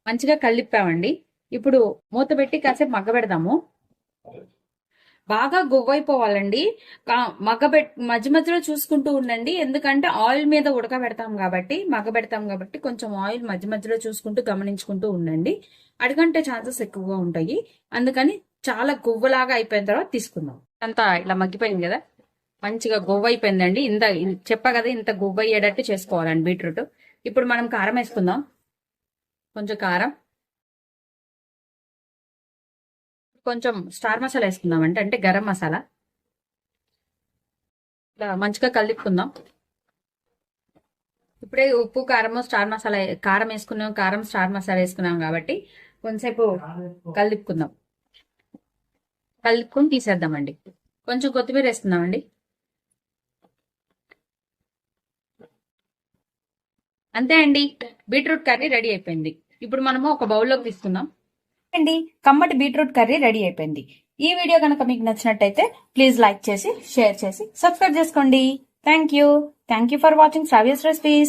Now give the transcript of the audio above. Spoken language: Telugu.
మంచిగా కలిపామండి. ఇప్పుడు మూత పెట్టి కాసేపు మగ్గబెడదాము. బాగా గువ్వైపోవాలండి. మధ్య మధ్యలో చూసుకుంటూ ఉండండి, ఎందుకంటే ఆయిల్ మీద ఉడకబెడతాం కాబట్టి కొంచెం ఆయిల్ మధ్య మధ్యలో చూసుకుంటూ గమనించుకుంటూ ఉండండి. అడుగంటే ఛాన్సెస్ ఎక్కువగా ఉంటాయి. అందుకని చాలా గువ్వలాగా అయిపోయిన తర్వాత తీసుకుందాం. అంతా ఇలా మగ్గిపోయింది కదా, మంచిగా గువ్వ అయిపోయిందండి. చెప్పా కదా, ఇంత గువ్వ అయ్యేటట్టు చేసుకోవాలండి బీట్రూట్. ఇప్పుడు మనం కారం వేసుకుందాం. కొంచెం కారం, కొంచెం స్టార్ మసాలా వేసుకుందాం. అంటే గరం మసాలా. ఇలా మంచిగా కలుపుకుందాం. ఇప్పుడే ఉప్పు కారం స్టార్ మసాలా కారం వేసుకున్నాం, కారం స్టార్ మసాలా వేసుకున్నాం కాబట్టి కొంచెంసేపు కలుపుకుందాం. కలుపుకొని తీసేద్దామండి. కొంచెం కొత్తిమీర వేసుకుందామండి. అంతే అండి, బీట్రూట్ కర్రీ రెడీ అయిపోయింది. ఇప్పుడు మనము ఒక బౌల్లోకి తీసుకుందాం అండి. కమ్మటి బీట్రూట్ కర్రీ రెడీ అయిపోయింది. ఈ వీడియో కనుక మీకు నచ్చినట్టయితే ప్లీజ్ లైక్ చేసి, షేర్ చేసి, సబ్స్క్రైబ్ చేసుకోండి. Thank you for watching Sravya's recipes.